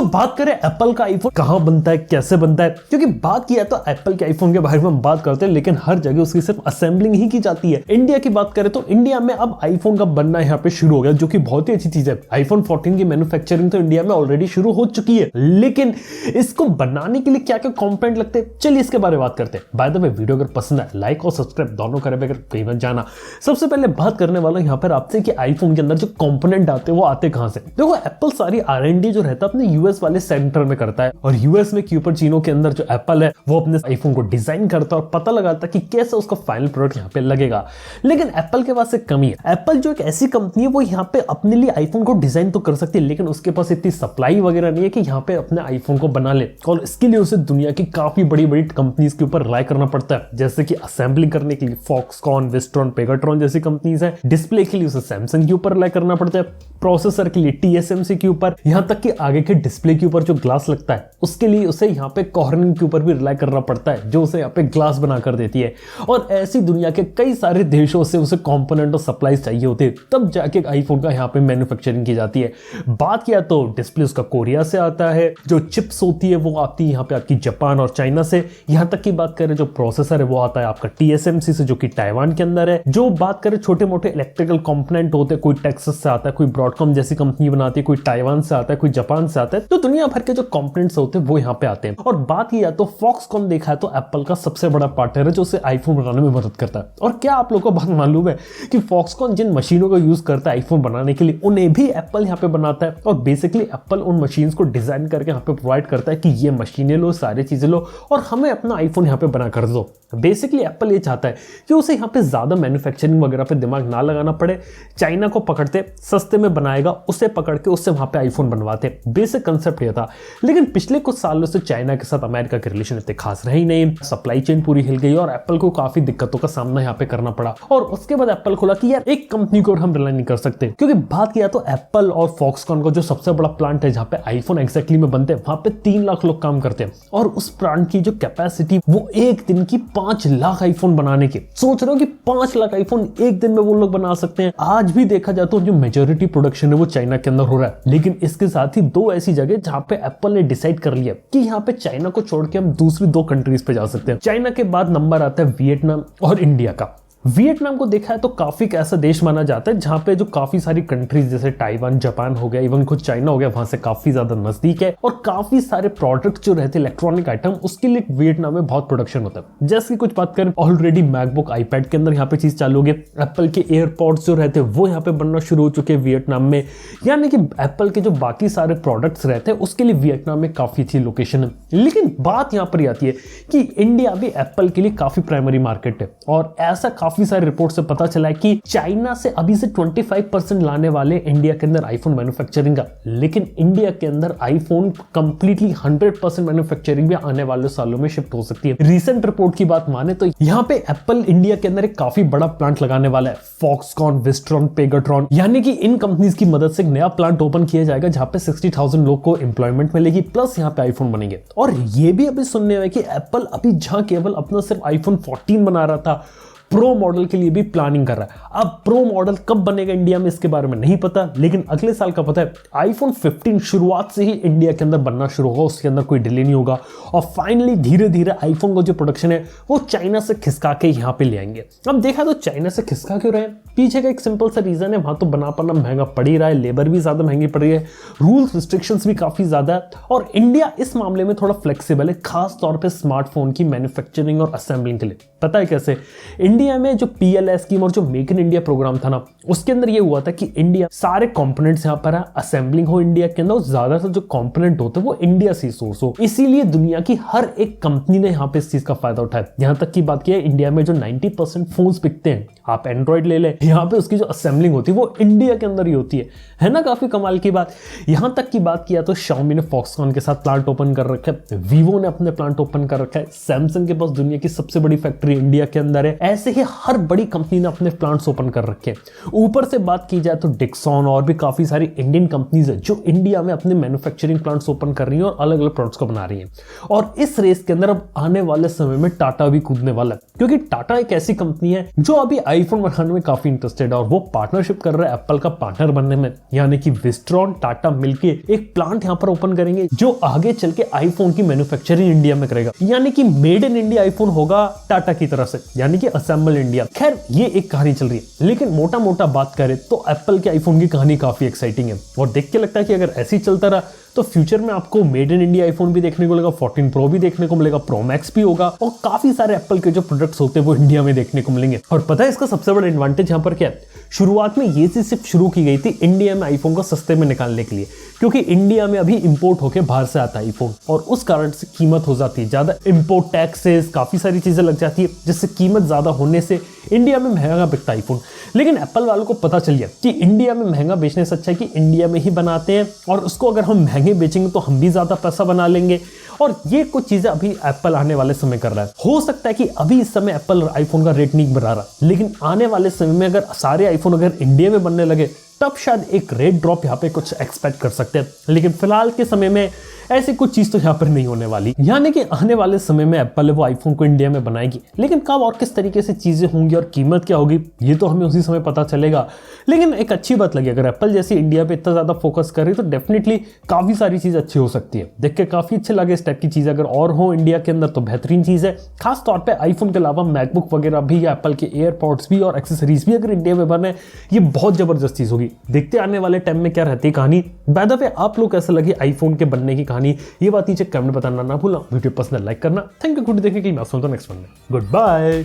तो बात करें एप्पल का आईफोन कहां बनता है, कैसे बनता है, क्योंकि बात किया तो एप्पल के आईफोन के बारे में हम बात करते हैं, लेकिन हर जगह उसकी सिर्फ असेंबलिंग ही की जाती है। इंडिया की बात करें तो इंडिया में अब आईफोन का बनना यहाँ पे शुरू हो गया, जो कि बहुत ही अच्छी चीज है। आईफोन 14 की मैन्युफैक्चरिंग तो इंडिया में ऑलरेडी शुरू हो चुकी है, लेकिन इसको बनाने के लिए क्या क्या कंपोनेंट लगते हैं, चलिए इसके बारे में बात करते हैं। बाय द वे, वीडियो अगर पसंद है लाइक और सब्सक्राइब दोनों करें बगैर कहीं मत जाना। सबसे पहले बात करने वाला यहाँ पर आपसे कि आईफोन के अंदर जो कंपोनेंट आते हैं वो आते कहां से। देखो, एप्पल सारी R&D जो रहता है अपने यूएस वाले सेंटर में करता है, और यूएस में क्यूपरचिनो के अंदर जो एप्पल है वो अपने आईफोन को डिजाइन करता है और पता लगाता है कि कैसे उसका फाइनल प्रोडक्ट यहाँ पे लगेगा। लेकिन एप्पल के पास एक कमी है। एप्पल जो एक ऐसी कंपनी है वो यहाँ पे अपने लिए आईफोन को डिजाइन तो कर सकती है, लेकिन उसके पास इतनी सप्लाई वगैरह नहीं है कि यहाँ पे अपने आईफोन को बना ले, और इसके लिए उसे दुनिया की काफी बड़ी बड़ी कंपनीज के ऊपर रिलाय करना पड़ता है, जैसे कि असेंबलिंग करने के लिए फॉक्सकॉन, विस्ट्रॉन, पेगाट्रॉन जैसी कंपनीज है, डिस्प्ले के लिए उसे सैमसंग के ऊपर रिलाय करना पड़ता है, प्रोसेसर के लिए TSMC के ऊपर, यहाँ तक कि आगे के डिस्प्ले के ऊपर जो ग्लास लगता है उसके लिए उसे यहाँ पे कॉर्निंग के ऊपर भी रिलाय करना पड़ता है, जो उसे यहाँ पे ग्लास बना कर देती है। और ऐसी दुनिया के कई सारे देशों से उसे कंपोनेंट और सप्लाईज चाहिए होते हैं, तब जाके आईफोन का यहाँ पे मैन्युफैक्चरिंग की जाती है। बात किया तो डिस्प्ले उसका कोरिया से आता है, जो चिप्स होती है वो आती है यहाँ पे आपकी जापान और चाइना से, यहाँ तक की बात करें जो प्रोसेसर है वो आता है आपका TSMC से, जो कि ताइवान के अंदर है। जो बात करें छोटे मोटे इलेक्ट्रिकल कंपोनेंट होते हैं, कोई टेक्सास से आता है, कोई ब्रॉडकॉम जैसी कंपनी बनाती है, कोई ताइवान से आता है, कोई जापान से आता है, तो दुनिया भर के जो कंपोनेंट्स होते हैं वो यहाँ पे आते हैं। और बात किया तो फॉक्सकॉन देखा है तो एप्पल का सबसे बड़ा पार्टनर है जो उसे आईफोन बनाने में मदद करता है। और क्या आप लोगों को बात मालूम है कि फॉक्सकॉन जिन मशीनों का यूज करता है आईफोन बनाने के लिए, उन्हें भी एप्पल यहाँ पे बनाता है, और बेसिकली एप्पल उन मशीन्स को डिजाइन करके यहाँ पे प्रोवाइड करता है कि ये मशीनें लो, सारी चीजें लो और हमें अपना आईफोन यहाँ पे बना कर दो। बेसिकली एप्पल ये चाहता है कि उसे यहाँ पे ज्यादा मैन्युफैक्चरिंग वगैरह पे दिमाग ना लगाना पड़े, चाइना को पकड़ते सस्ते में बनाएगा, उसे पकड़ के उससे वहां पे आईफोन बनवाते। बेसिक कंसेप्ट ये था। लेकिन पिछले कुछ सालों से चाइना के साथ अमेरिका के रिलेशन इतने खास रहे ही नहीं, सप्लाई चेन पूरी हिल गई और एप्पल को काफी दिक्कतों का सामना यहाँ पे करना पड़ा। और उसके बाद एप्पल खोला कि यार एक कंपनी को हम रिलाय नहीं कर सकते, क्योंकि बात किया तो एप्पल और फॉक्सकॉन का जो सबसे बड़ा प्लांट है जहाँ पे आईफोन एग्जैक्टली में बनते हैं, वहां पे 3 लाख लोग काम करते हैं, और उस प्लांट की जो कैपेसिटी वो एक दिन की 5 लाख आईफोन बनाने की। सोच रहे हो कि 5 लाख आईफोन एक दिन में वो लोग बना सकते हैं। आज भी देखा जाए तो जो मेजॉरिटी प्रोडक्शन है वो चाइना के अंदर हो रहा है, लेकिन इसके साथ ही 2 ऐसी जगह जहां पे एप्पल ने डिसाइड कर लिया कि यहाँ पे चाइना को छोड़ के हम दूसरी 2 कंट्रीज पे जा सकते हैं। चाइना के बाद नंबर आता है वियतनाम और इंडिया का। वियतनाम को देखा है तो काफी ऐसा देश माना जाता है जहां पे जो काफी सारी कंट्रीज जैसे ताइवान, जापान हो गया, इवन खुद चाइना हो गया, वहां से काफी ज्यादा नजदीक है, और काफी सारे प्रोडक्ट जो रहते हैं इलेक्ट्रॉनिक आइटम, उसके लिए वियतनाम में बहुत प्रोडक्शन होता है। जैसे कुछ बात करें, ऑलरेडी मैकबुक, आईपैड के अंदर यहाँ पे चीज चालू हो गई, एप्पल के एयरपॉड्स जो रहते हैं वो यहाँ पे बनना शुरू हो चुके हैं वियतनाम में, यानी कि एप्पल के जो बाकी सारे प्रोडक्ट्स रहते हैं उसके लिए वियतनाम में काफी अच्छी लोकेशन है। लेकिन बात यहाँ पर आती है कि इंडिया भी एप्पल के लिए काफी प्राइमरी मार्केट है, और ऐसा काफी सारे रिपोर्ट से पता चला है कि चाइना से अभी से 25% लाने वाले इंडिया के अंदर आईफोन मैन्युफैक्चरिंग का, लेकिन इंडिया के अंदर आईफोन कंप्लीटली 100% मैन्युफैक्चरिंग भी आने वाले सालों में शिफ्ट हो सकती है। रीसेंट रिपोर्ट की बात माने तो यहाँ पे एप्पल इंडिया के अंदर एक काफी बड़ा प्लांट लगाने वाला है, फॉक्सकॉन, विस्ट्रॉन, पेगाट्रॉन, यानी कि इन कंपनीज की मदद से एक नया प्लांट ओपन किया जाएगा जहां पे 60,000 लोग को एम्प्लॉयमेंट मिलेगी, प्लस यहाँ पे आईफोन बनेंगे। और ये भी अभी सुनने में कि एप्पल अभी जहां केवल अपना सिर्फ आईफोन 14 बना रहा था, प्रो मॉडल के लिए भी प्लानिंग कर रहा है। अब प्रो मॉडल कब बनेगा इंडिया में इसके बारे में नहीं पता, लेकिन अगले साल का पता है आईफोन 15 शुरुआत से ही इंडिया के अंदर बनना शुरू होगा, उसके अंदर कोई डिले नहीं होगा, और फाइनली धीरे धीरे आईफोन का जो प्रोडक्शन है वो चाइना से खिसका के यहाँ पे ले आएंगे। अब देखा तो चाइना से खिसका क्यों रहे, पीछे का एक सिंपल सा रीजन है, वहां तो बना पाना महंगा पड़ ही रहा है, लेबर भी ज्यादा महंगी पड़ रही है, रूल्स रिस्ट्रिक्शंस भी काफी ज्यादा है, और इंडिया इस मामले में थोड़ा फ्लेक्सिबल है, खास तौर पे स्मार्टफोन की मैन्युफैक्चरिंग और असेंबलिंग के लिए। पता है कैसे, इंडिया में जो PLI स्कीम और जो मेक इन इंडिया प्रोग्राम था ना, उसके अंदर ये हुआ था कि इंडिया सारे कंपोनेंट्स यहाँ पर है, असेंबलिंग हो इंडिया के अंदर, ज्यादातर जो कंपोनेंट होते हैं वो इंडिया से सोर्स हो, इसीलिए दुनिया की हर एक कंपनी ने यहाँ पे इस चीज का फायदा उठाया। यहाँ तक की बात की है, इंडिया में जो 90% फोन्स बिकते हैं, आप एंड्रॉइड ले ले, यहाँ पे उसकी जो असेंबलिंग होती है वो इंडिया के अंदर ही होती है ना, काफी कमाल की बात। यहाँ तक की बात किया तो Xiaomi ने फॉक्सकॉन के साथ प्लांट ओपन कर रखा है, Vivo ने अपने प्लांट ओपन कर रखा है, सैमसंग के पास दुनिया की सबसे बड़ी फैक्ट्री फैक्ट्री इंडिया के अंदर है। ऐसे ही हर बड़ी कंपनी ने अपने प्लांट्स ओपन कर रखे हैं। ऊपर से बात की जाए तो डिक्सन और भी काफी सारी इंडियन कंपनीज है जो इंडिया में अपने मैन्युफैक्चरिंग प्लांट्स ओपन कर रही हैं और अलग अलग प्रोडक्ट्स को बना रही हैं। और इस रेस के अंदर अब आने वाले समय में टाटा भी कूदने वाला है, क्योंकि टाटा एक ऐसी कंपनी है जो अभी आईफोन बनाने में काफी इंटरेस्टेड है और वो पार्टनरशिप कर रहा है एप्पल का पार्टनर बनने में। यानी कि विस्ट्रॉन टाटा मिलके एक प्लांट यहां पर ओपन करेंगे जो आगे चल के आईफोन की मैन्युफैक्चरिंग इंडिया में करेगा। यानी कि मेड इन इंडिया आईफोन होगा टाटा की तरफ से, यानी कि असेंबल इंडिया। खैर ये एक कहानी चल रही है, लेकिन मोटा मोटा बात करें तो एप्पल के आईफोन की कहानी काफी एक्साइटिंग है और देख के लगता है कि अगर ऐसे ही चलता रहा तो फ्यूचर में आपको मेड इन इंडिया आईफोन भी देखने को मिलेगा, 14 प्रो भी देखने को मिलेगा, प्रो मैक्स भी होगा और काफी सारे एप्पल के जो प्रोडक्ट्स होते हैं वो इंडिया में देखने को मिलेंगे। और पता है इसका सबसे बड़ा एडवांटेज यहाँ पर क्या है? शुरुआत में ये चीज सिर्फ शुरू की गई थी इंडिया में आईफोन को सस्ते में निकालने के लिए, क्योंकि इंडिया में अभी इंपोर्ट होकर बाहर से आता है आईफोन और उस कारण से कीमत हो जाती है ज्यादा, इंपोर्ट टैक्सेस काफी सारी चीजें लग जाती है, जिससे कीमत ज्यादा होने से इंडिया में महंगा बिकता है आईफोन। लेकिन एप्पल वालों को पता चल गया कि इंडिया में महंगा बेचने से अच्छा है कि इंडिया में ही बनाते हैं और उसको अगर हम महंगे बेचेंगे तो हम भी ज्यादा पैसा बना लेंगे। और ये कुछ चीजें अभी एप्पल आने वाले समय कर रहा है। हो सकता है कि अभी इस समय एप्पल आईफोन का रेट नहीं बढ़ा रहा, लेकिन आने वाले समय में अगर सारे आईफोन अगर इंडिया में बनने लगे तब शायद एक रेट ड्रॉप यहाँ पे कुछ एक्सपेक्ट कर सकते हैं। लेकिन फिलहाल के समय में ऐसी कुछ चीज तो यहाँ पर नहीं होने वाली। यानी कि आने वाले समय में एप्पल वो आईफोन को इंडिया में बनाएगी, लेकिन कब और किस तरीके से चीजें होंगी और कीमत क्या होगी ये तो हमें उसी समय पता चलेगा। लेकिन एक अच्छी बात लगी, अगर एप्पल जैसी इंडिया पे इतना ज्यादा फोकस करे तो डेफिनेटली काफी सारी चीज अच्छी हो सकती है। देख के काफी अच्छे लगे इस टाइप की चीज अगर और हो इंडिया के अंदर तो बेहतरीन चीज है। खास तौर पर आईफोन के अलावा मैकबुक वगैरह भी, एप्पल के एयरपॉड्स भी और एक्सेसरीज भी अगर इंडिया में बने, ये बहुत जबरदस्त चीज होगी। देखते आने वाले टाइम में क्या रहती है कहानी। बाय द वे आप लोग कैसे लगी आईफोन के बनने की कहानी, ये बात नीचे कमेंट बताना ना भूलना। वीडियो पसंद लाइक करना। थैंक यू देखने के लिए। मैं सुनता हूं नेक्स्ट वन में। Good bye.